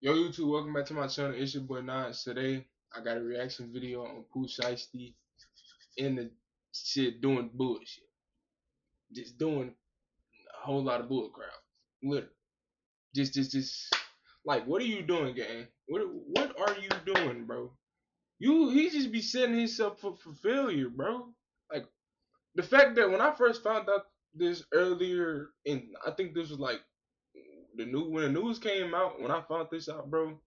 Yo YouTube, welcome back to my channel. It's your boy Nodgeee. Today I got a reaction video on Pooh Shiesty in the shit doing bullshit. Just doing a whole lot of bull crap. Literally. Just like what are you doing, gang? What are you doing, bro? He just be setting himself up for failure, bro. Like the fact that when I first found out this earlier in I think this was like when the news came out, when I found this out, bro.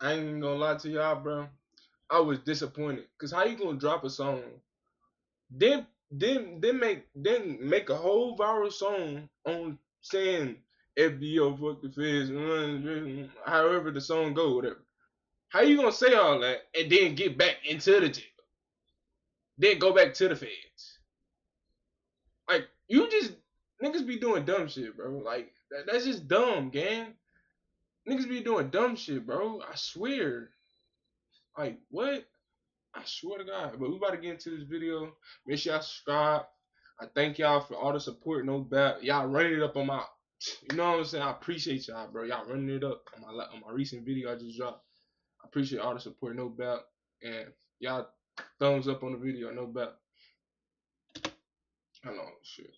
I ain't even gonna lie to y'all, bro. I was disappointed. Cause how you gonna drop a song, then make a whole viral song on saying FDO fuck the feds, however the song go, whatever. How you gonna say all that and then get back into the jail? Then go back to the feds? Like you just niggas be doing dumb shit, bro. Like that's just dumb, gang. Niggas be doing dumb shit, bro. I swear. Like what? I swear to God. But we about to get into this video. Make sure y'all subscribe. I thank y'all for all the support. No doubt. Y'all running it up on my, you know what I'm saying? I appreciate y'all, bro. Y'all running it up on my recent video I just dropped. I appreciate all the support. No doubt. And y'all thumbs up on the video. No doubt. Hold on. Shit.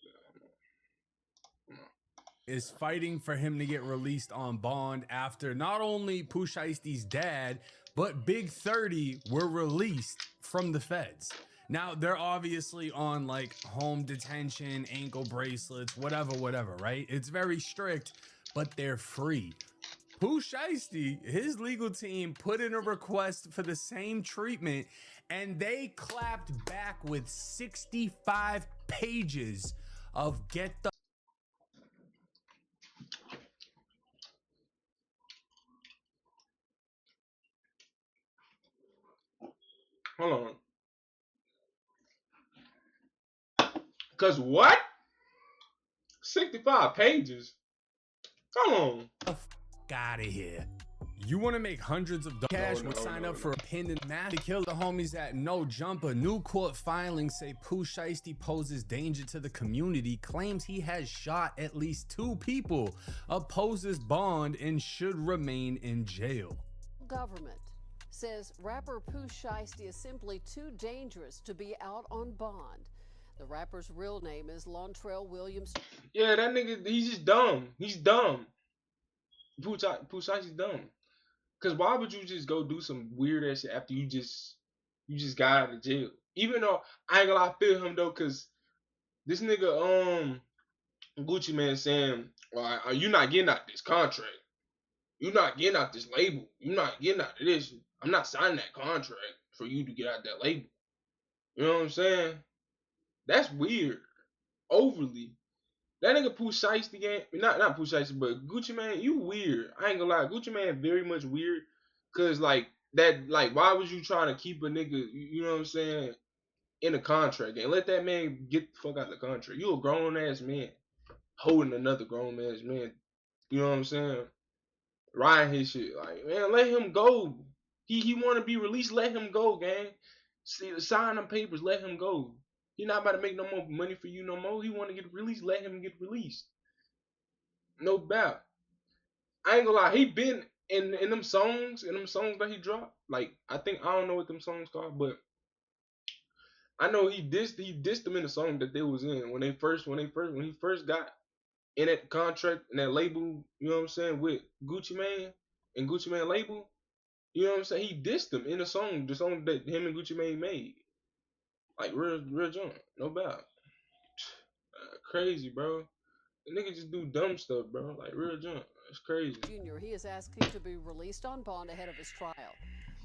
Is fighting for him to get released on bond after not only Pooh Shiesty's dad, but Big 30 were released from the feds. Now, they're obviously on like home detention, ankle bracelets, whatever, right? It's very strict, but they're free. Pooh Shiesty, his legal team put in a request for the same treatment, and they clapped back with 65 pages of get the Hold on. Cause what? 65 pages? Come on. Out of here. You want to make hundreds of cash? Would sign up for a pin and mass to kill the homies at No Jumper. New court filings say Pooh Shiesty poses danger to the community, claims he has shot at least 2 people, opposes bond, and should remain in jail. Government says rapper Pooh Shiesty is simply too dangerous to be out on bond. The rapper's real name is Lontrell Williams. Yeah, that nigga, he's just dumb. He's dumb. Pooh Shiesty's dumb. Cause why would you just go do some weird ass shit after you just got out of jail? Even though I ain't gonna lie, I feel him though, cause this nigga Gucci Man saying, well, are you not getting out this contract? You not getting out this label. You not getting out of this. I'm not signing that contract for you to get out that label. You know what I'm saying? That's weird. Overly. That nigga Pooh Shiesty game, not Pooh Shiesty, but Gucci Man, you weird. I ain't gonna lie, Gucci Man very much weird. Cause like that, like why was you trying to keep a nigga, you know what I'm saying, in a contract and let that man get the fuck out of the contract? You a grown ass man holding another grown ass man. You know what I'm saying? Riding his shit. Like, man, let him go. He wanna be released, let him go, gang. See, sign them papers, let him go. He not about to make no more money for you no more. He want to get released. Let him get released. No doubt. I ain't gonna lie. He been in them songs that he dropped. Like I don't know what them songs called, but I know he dissed them in the song that they was in when he first got in that contract and that label. You know what I'm saying, with Gucci Man and Gucci Man label. You know what I'm saying? He dissed them in the song that him and Gucci Mane made. Like real junk, no doubt. Crazy, bro. The nigga just do dumb stuff, bro. Like real junk. It's crazy. Jr. He is asking to be released on bond ahead of his trial.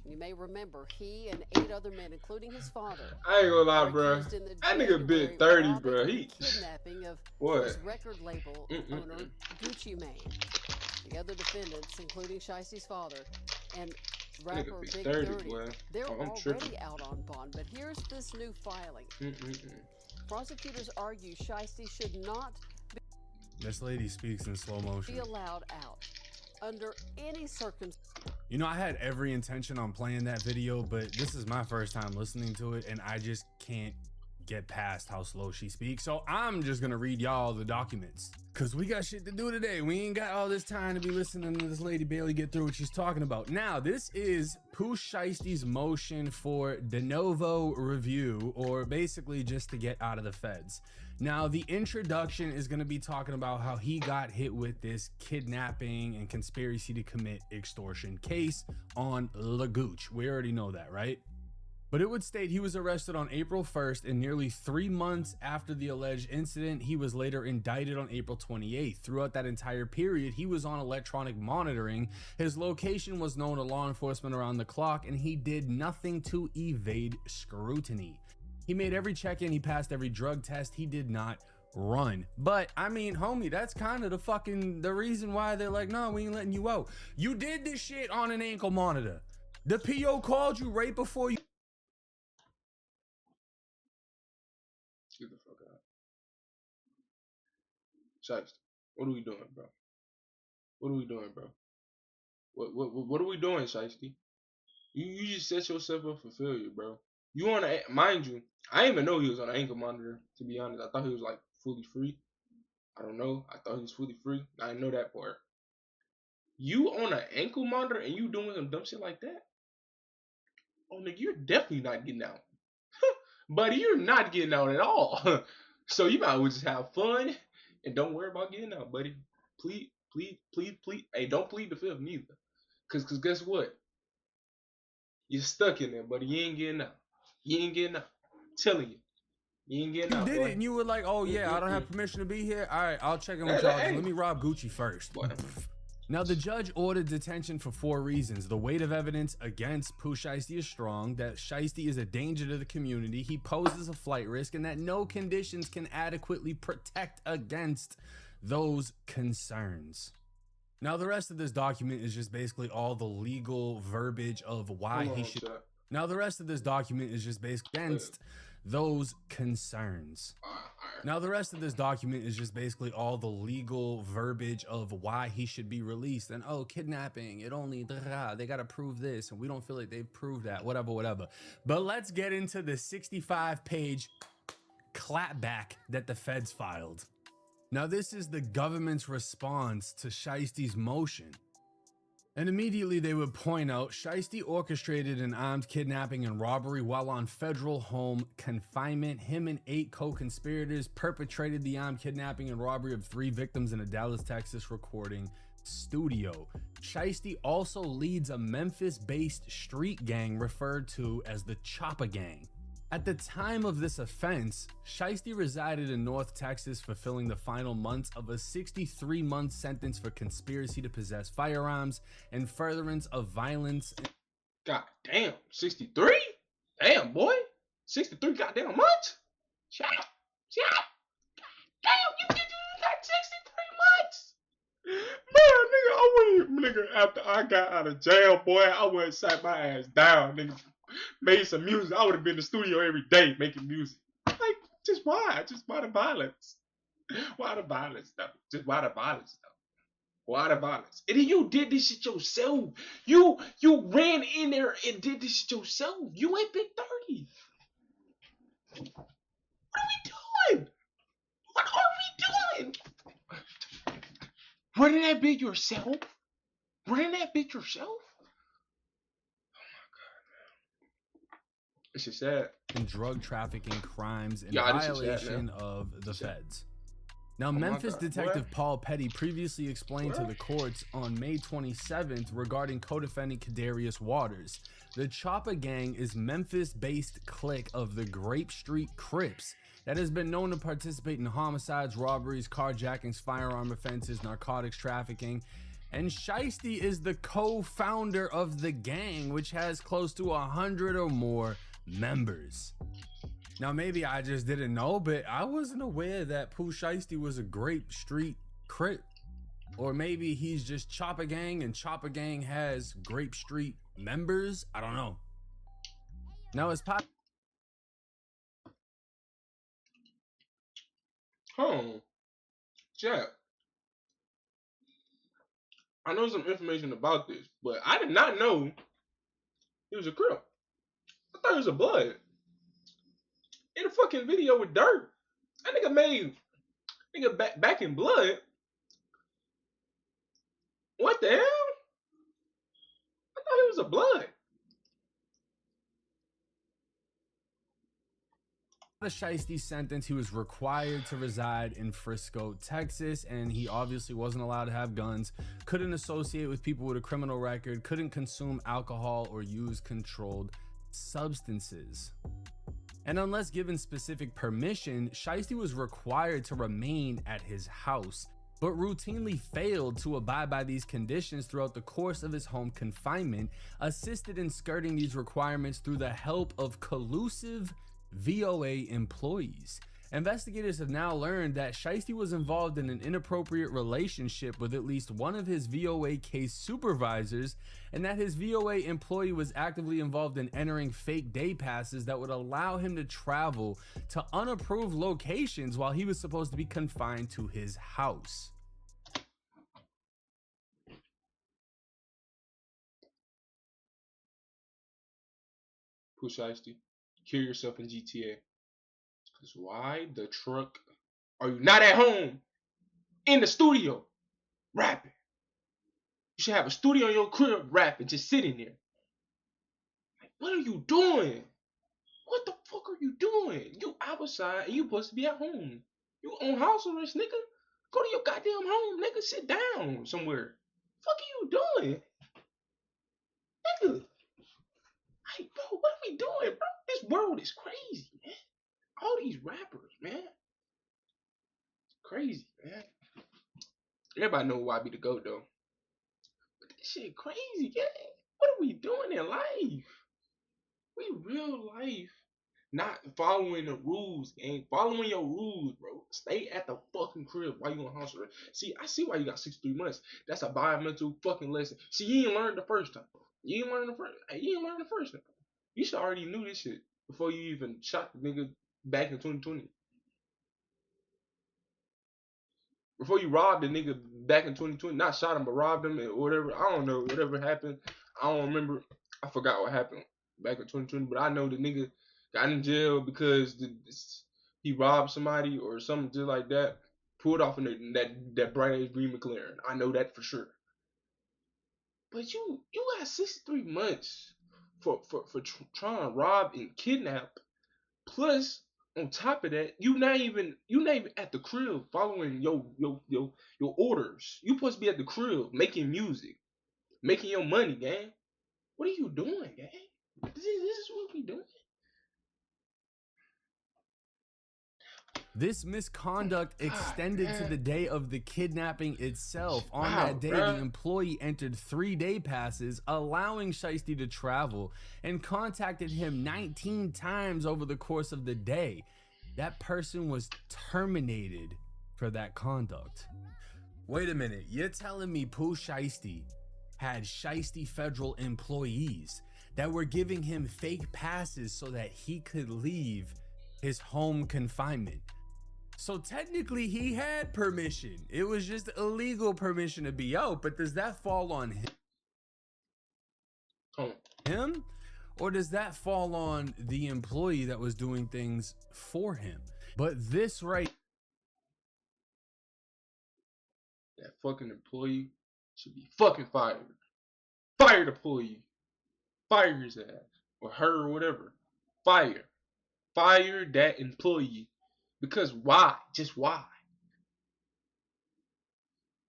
You may remember he and 8 other men, including his father, I ain't gonna lie, bro. That nigga bit 30, bro. He kidnapping of what? His record label owner Gucci Mane. The other defendants, including Shiesty's father and rapper Big 30, they're already out on bond. But here's this new filing. Prosecutors argue Shiesty should not This lady speaks in slow motion. be allowed out under any circumstance. You know, I had every intention on playing that video, but this is my first time listening to it, and I just can't get past how slow she speaks. So I'm just gonna read y'all the documents, cause we got shit to do today. We ain't got all this time to be listening to this lady Bailey get through what she's talking about. Now, this is Pooh Shiesty's motion for de novo review, or basically just to get out of the feds. Now, the introduction is gonna be talking about how he got hit with this kidnapping and conspiracy to commit extortion case on Lagooch. We already know that, right? But it would state he was arrested on April 1st, and nearly 3 months after the alleged incident, he was later indicted on April 28th. Throughout that entire period, he was on electronic monitoring. His location was known to law enforcement around the clock, and he did nothing to evade scrutiny. He made every check-in, he passed every drug test, he did not run. But I mean, homie, that's kind of the reason why they're like, no, we ain't letting you out. You did this shit on an ankle monitor. The PO called you right before you. Get the fuck out. Shiesty, what are we doing, bro? What are we doing, bro? What are we doing, Shiesty? You just set yourself up for failure, bro. You on a, mind you, I didn't even know he was on an ankle monitor, to be honest. I thought he was like fully free. I don't know. I thought he was fully free. I didn't know that part. You on an ankle monitor and you doing some dumb shit like that? Oh, nigga, you're definitely not getting out. Buddy, you're not getting out at all. So you might as well just have fun and don't worry about getting out, buddy. Please. Hey, don't plead the fifth neither. Cause guess what? You're stuck in there, buddy. You ain't getting out. You ain't getting out. I'm telling you. You ain't getting out. You did it and you were like, oh yeah, I don't have permission to be here. All right, I'll check in with y'all. Let me rob Gucci first. Now, the judge ordered detention for 4 reasons. The weight of evidence against Pooh Shiesty is strong, that Shiesty is a danger to the community, he poses a flight risk, and that no conditions can adequately protect against those concerns. Now, the rest of this document is just basically all the legal verbiage of why he should. Now, the rest of this document is just basically against those concerns. Now, the rest of this document is just basically all the legal verbiage of why he should be released. And, oh, kidnapping, it only, they got to prove this, and we don't feel like they've proved that, whatever. But let's get into the 65-page clapback that the feds filed. Now, this is the government's response to Shiesty's motion. And immediately they would point out, Shiesty orchestrated an armed kidnapping and robbery while on federal home confinement. Him and 8 co-conspirators perpetrated the armed kidnapping and robbery of 3 victims in a Dallas, Texas recording studio. Shiesty also leads a Memphis-based street gang referred to as the Chopper Gang. At the time of this offense, Shiesty resided in North Texas, fulfilling the final months of a 63-month sentence for conspiracy to possess firearms and furtherance of violence. God damn, 63? Damn, boy. 63 goddamn months? Shut up. Damn, you got 63 months. Man, nigga, after I got out of jail, boy, I would have sat my ass down, nigga. Made some music. I would have been in the studio every day making music. Like, just why? Just why the violence? Why the violence though? Just why the violence though? Why the violence? And then you did this shit yourself. You ran in there and did this shit yourself. You ain't been 30. What are we doing? What are we doing? Running that bitch yourself? Running that bitch yourself? It's just sad. And drug trafficking crimes in violation of the feds. Now, Memphis detective Paul Petty previously explained to the courts on May 27th regarding co-defendant Kadarius Waters. The Chopper Gang is Memphis-based clique of the Grape Street Crips that has been known to participate in homicides, robberies, carjackings, firearm offenses, narcotics trafficking. And Shiesty is the co-founder of the gang, which has close to 100 or more members. Now, maybe I just didn't know, but I wasn't aware that Pooh Shiesty was a Grape Street Crip. Or maybe he's just Chopper Gang and Chopper Gang has Grape Street members. I don't know. Now it's pop. Jack. I know some information about this, but I did not know he was a Crip. I thought he was a Blood. in a fucking video with Dirt. That nigga made back in blood. What the hell? I thought he was a blood. The Shiesty sentence, he was required to reside in Frisco, Texas, and he obviously wasn't allowed to have guns, couldn't associate with people with a criminal record, couldn't consume alcohol or use controlled substances. And unless given specific permission, Shiesty was required to remain at his house, but routinely failed to abide by these conditions throughout the course of his home confinement, assisted in skirting these requirements through the help of collusive VOA employees. Investigators have now learned that Shiesty was involved in an inappropriate relationship with at least one of his VOA case supervisors, and that his VOA employee was actively involved in entering fake day passes that would allow him to travel to unapproved locations while he was supposed to be confined to his house. Pooh Shiesty, kill yourself in GTA. Because why the truck are you not at home in the studio rapping? You should have a studio in your crib rapping, just sitting there. Like, what are you doing? What the fuck are you doing? You outside and you supposed to be at home. You on house arrest, nigga. Go to your goddamn home, nigga. Sit down somewhere. Fuck are you doing? Nigga. Hey, bro, what are we doing, bro? This world is crazy, man. All these rappers, man. It's crazy, man. Everybody know why I be the GOAT, though. But this shit crazy, yeah. What are we doing in life? We real life. Not following the rules, gang. Following your rules, bro. Stay at the fucking crib while you on house arrest. See, I see why you got 63 months. That's a bimental fucking lesson. See, you ain't learned the first time. You ain't learned the first time. You should already knew this shit before you even shot the nigga back in 2020. Before you robbed the nigga back in 2020. Not shot him, but robbed him or whatever. I don't know. Whatever happened. I don't remember. I forgot what happened back in 2020. But I know the nigga got in jail because he robbed somebody or something just like that. Pulled off in that bright ass green McLaren. I know that for sure. But you got 63 months for trying to rob and kidnap. Plus, on top of that, you not even at the crib following your orders. You supposed to be at the crib making music, making your money, gang. What are you doing, gang? This is what we doing. This misconduct extended to the day of the kidnapping itself. On that day, the employee entered 3 day passes, allowing Shiesty to travel, and contacted him 19 times over the course of the day. That person was terminated for that conduct. Wait a minute, you're telling me Pooh Shiesty had Shiesty federal employees that were giving him fake passes so that he could leave his home confinement? So technically he had permission. It was just illegal permission to be out, but does that fall on him? Or does that fall on the employee that was doing things for him? But this right, that fucking employee should be fucking fired. Fire the employee. Fire his ass. Or her or whatever. Fire that employee. Because why? Just why?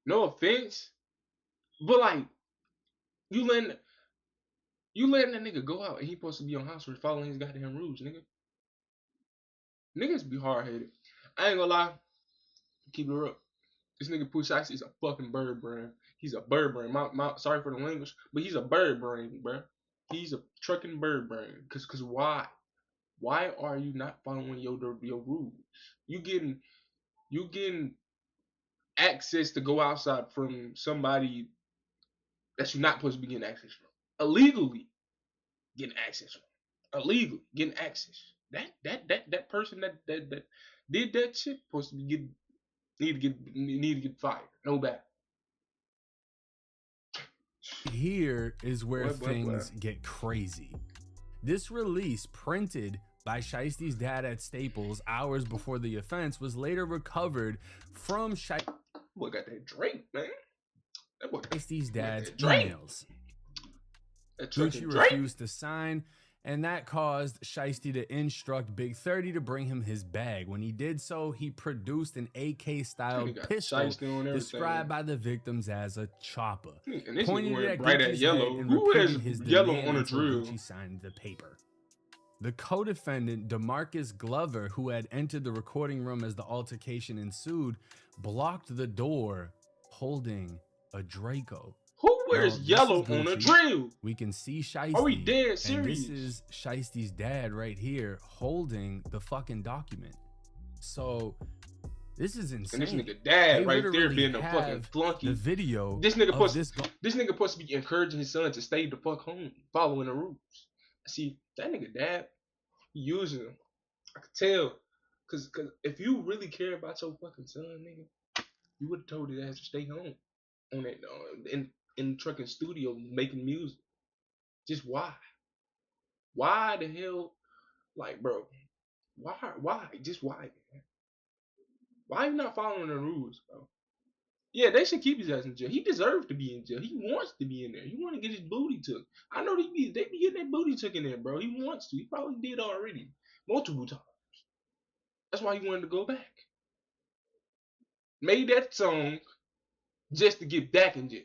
No offense, but like, you letting that nigga go out and he supposed to be on house arrest following his goddamn rules, nigga. Niggas be hard headed. I ain't gonna lie. Keep it up. This nigga Pooh Shiesty is a fucking bird brain. He's a bird brain. Sorry for the language, but he's a bird brain, bro. He's a trucking bird brain. Cause why? Why are you not following your rules? You getting access to go outside from somebody that you're not supposed to be getting access from. Illegally getting access from. Illegally getting access. That person that did that shit supposed to be need to get fired. No bad. Here is where things get crazy. This release, printed by Shiesty's dad at Staples hours before the offense was later recovered from Boy got that Drake, man. That boy Shiesty's dad's Drake. emails. That Gucci refused to sign, and that caused Shiesty to instruct Big 30 to bring him his bag. When he did so, he produced an AK-style pistol described by the victims as a chopper, pointed it at Gucci's yellow. head and Who repeated has his yellow demand on a until drill? Gucci signed the paper. The co-defendant, DeMarcus Glover, who had entered the recording room as the altercation ensued, blocked the door holding a Draco. Who wears yellow on a drill? We can see Shiesty. Are we dead serious? And this is Shiesty's dad right here holding the fucking document. So this is insane. And this nigga dad right there being a fucking flunky. The video. This nigga supposed to be encouraging his son to stay the fuck home, following the rules. See, that nigga dad, he using him. I could tell. Cause if you really care about your fucking son, nigga, you would have told his ass to stay home. On that in the trucking studio making music. Just why? Why the hell? Like, bro, why? Just why, man? Why you not following the rules, bro? Yeah, they should keep his ass in jail. He deserves to be in jail. He wants to be in there. He want to get his booty took. I know they be getting that booty took in there, bro. He wants to. He probably did already. Multiple times. That's why he wanted to go back. Made that song just to get back in jail.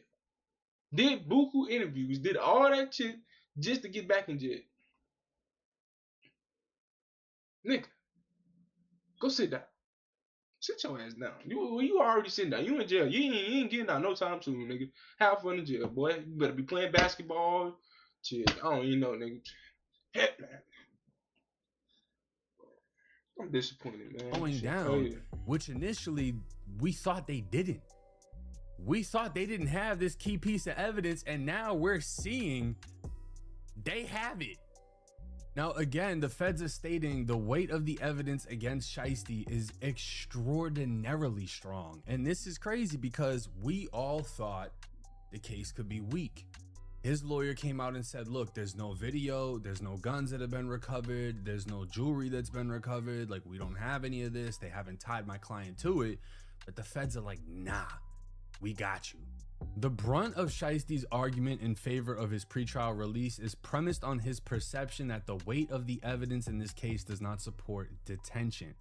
Did buku interviews, did all that shit just to get back in jail. Nigga, go sit down. Sit your ass down. You already sitting down. You in jail. You ain't getting out no time soon, nigga. Have fun in jail, boy. You better be playing basketball. Shit, I don't even know, nigga. Heck, man. I'm disappointed, man. Going down, which initially we thought they didn't. We thought they didn't have this key piece of evidence, and now we're seeing they have it. Now, again, the feds are stating the weight of the evidence against Shiesty is extraordinarily strong. And this is crazy because we all thought the case could be weak. His lawyer came out and said, look, there's no video, there's no guns that have been recovered, there's no jewelry that's been recovered, like we don't have any of this, they haven't tied my client to it. But the feds are like, nah, we got you. The brunt of Shiesty's argument in favor of his pretrial release is premised on his perception that the weight of the evidence in this case does not support detention.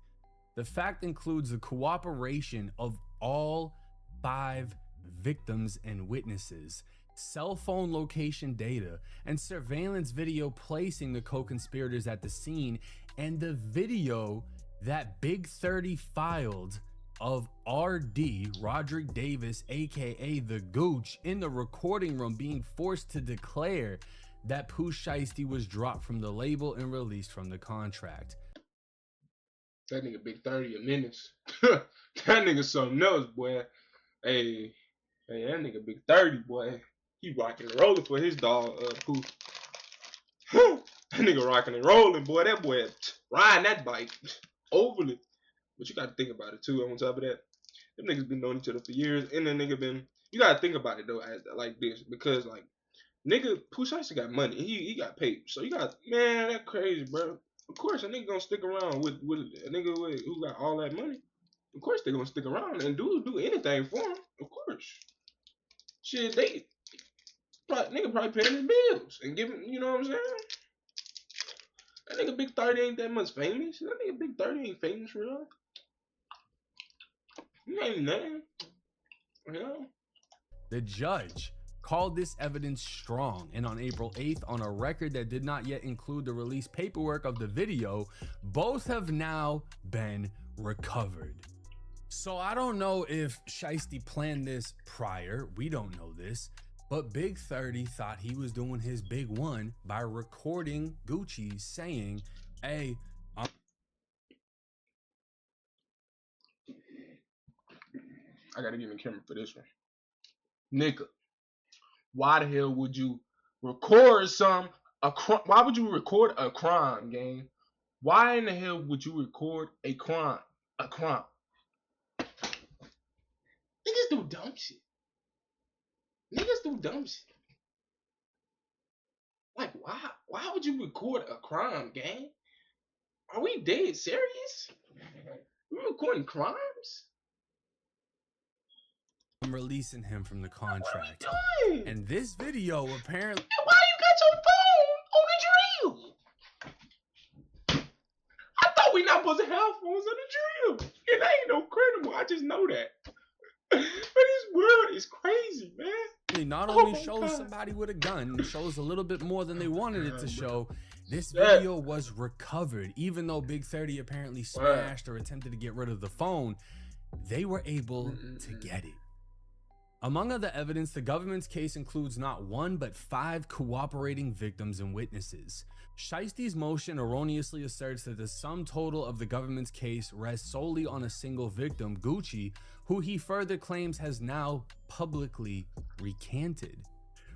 The fact includes the cooperation of all 5 victims and witnesses, cell phone location data, and surveillance video placing the co-conspirators at the scene, and the video that Big 30 filed of RD, Roderick Davis, aka the Gooch, in the recording room being forced to declare that Pooh Shiesty was dropped from the label and released from the contract. That nigga Big 30 a menace. That nigga something else, boy. Hey, that nigga Big 30, boy. He rocking and rolling for his dog, Pooh. That nigga rocking and rolling, boy. That boy riding that bike overly. But you gotta think about it too. On top of that, them niggas been knowing each other for years, and then nigga been. You gotta think about it though, as like this, because like nigga Pooh Shiesty got money. He got paid, so you got, man, that crazy, bro. Of course, a nigga gonna stick around with a nigga who got all that money. Of course, they gonna stick around and do anything for him. Of course, shit, nigga probably paying his bills and giving, you know what I'm saying? That nigga Big 30 ain't that much famous. That nigga Big 30 ain't famous for real. He ain't nothing. You know? The judge called this evidence strong, and on April 8th, on a record that did not yet include the release paperwork of the video, both have now been recovered. So I don't know if Shiesty planned this prior, we don't know this, but Big 30 thought he was doing his big one by recording Gucci saying, hey, I gotta give him a camera for this one. Nigga, why the hell would you record why would you record a crime, gang? Why in the hell would you record a crime? A crime. Niggas do dumb shit. Niggas do dumb shit. Like, why? Why would you record a crime, gang? Are we dead serious? We recording crimes? I'm releasing him from the contract. What are we doing? And this video apparently. Why you got your phone on the drill? I thought we not supposed to have phones on the drill. It ain't no credible. I just know that. But this world is crazy, man. Not only shows somebody with a gun, it shows a little bit more than they wanted it to show. This video was recovered. Even though Big 30 apparently smashed or attempted to get rid of the phone, they were able to get it. Among other evidence, the government's case includes not one but 5 cooperating victims and witnesses. Shiesty's motion erroneously asserts that the sum total of the government's case rests solely on a single victim, Gucci, who he further claims has now publicly recanted.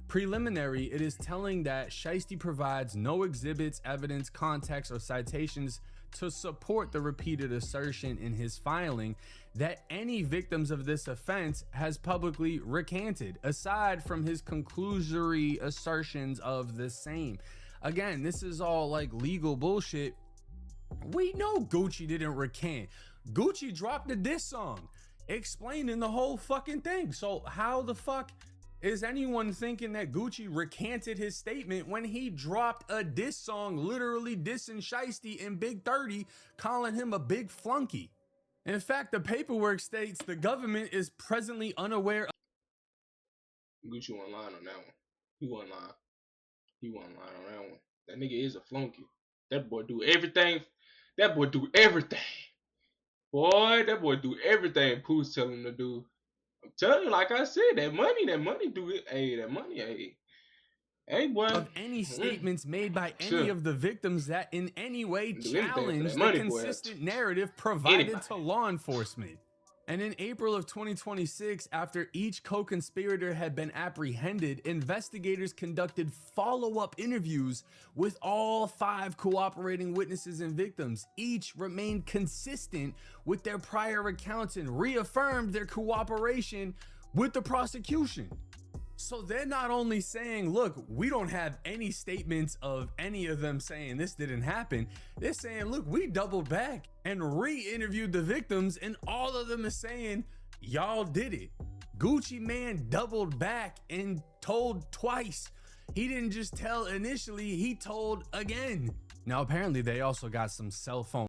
Preliminary, it is telling that Shiesty provides no exhibits, evidence, context, or citations to support the repeated assertion in his filing that any victims of this offense has publicly recanted, aside from his conclusory assertions of the same. Again, this is all like legal bullshit. We know Gucci didn't recant. Gucci dropped a diss song explaining the whole fucking thing. So how the fuck is anyone thinking that Gucci recanted his statement when he dropped a diss song literally dissing Shiesty and Big 30, calling him a big flunky? In fact, the paperwork states the government is presently unaware of. Gucci wasn't lying on that one. He wasn't lying. He wasn't lying on that one. That nigga is a flunky. That boy do everything. That boy do everything. Boy, that boy do everything Pooh's telling him to do. I'm telling you, like I said, that money do it. Hey, that money, hey, boy. Of any statements made by any of the victims that in any way challenge the consistent narrative provided to law enforcement. And in April of 2026, after each co-conspirator had been apprehended, investigators conducted follow-up interviews with all 5 cooperating witnesses and victims. Each remained consistent with their prior accounts and reaffirmed their cooperation with the prosecution. So they're not only saying, look, we don't have any statements of any of them saying this didn't happen. They're saying, look, we doubled back and re-interviewed the victims, and all of them are saying, y'all did it. Gucci Man doubled back and told twice. He didn't just tell initially, he told again. Now, apparently they also got some cell phone.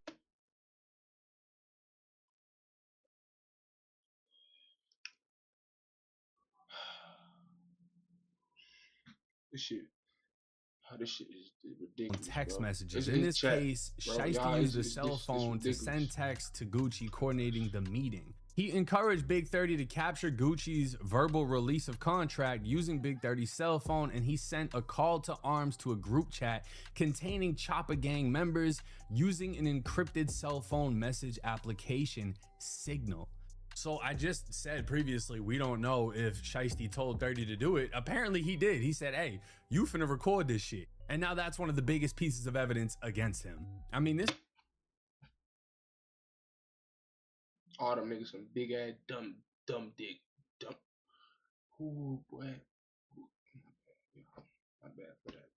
This shit is ridiculous. Text bro. messages. In this case, Shiesty used the cell phone to send text to Gucci coordinating the meeting. He encouraged Big 30 to capture Gucci's verbal release of contract using Big 30's cell phone, and he sent a call to arms to a group chat containing Chopper Gang members using an encrypted cell phone message application, Signal. So I just said previously, we don't know if Shiesty told 30 to do it. Apparently he did. He said, hey, you finna record this shit. And now that's one of the biggest pieces of evidence against him. I mean, this. All them niggas some big ass dumb dick. Ooh, boy. My bad for that.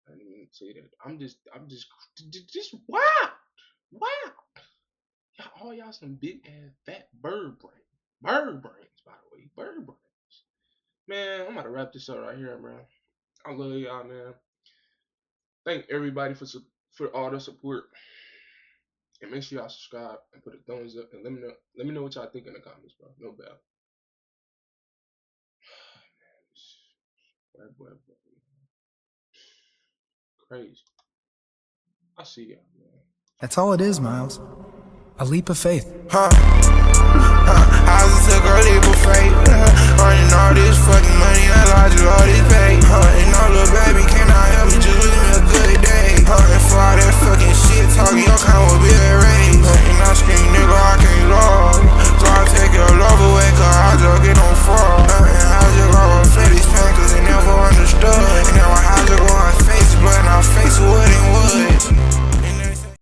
I didn't even say that. I'm just wow. All y'all some big ass fat bird brains. Bird brains, by the way. Bird brains. Man, I'm about to wrap this up right here, man. I love y'all, man. Thank everybody for all the support. And make sure y'all subscribe and put a thumbs up and let me know what y'all think in the comments, bro. No doubt. Boy. Crazy. I see y'all, man. That's all it is, Miles. A leap of faith. I just took a leap of faith. Running all this fucking money, I lost all this pay. And all little baby, can I help you?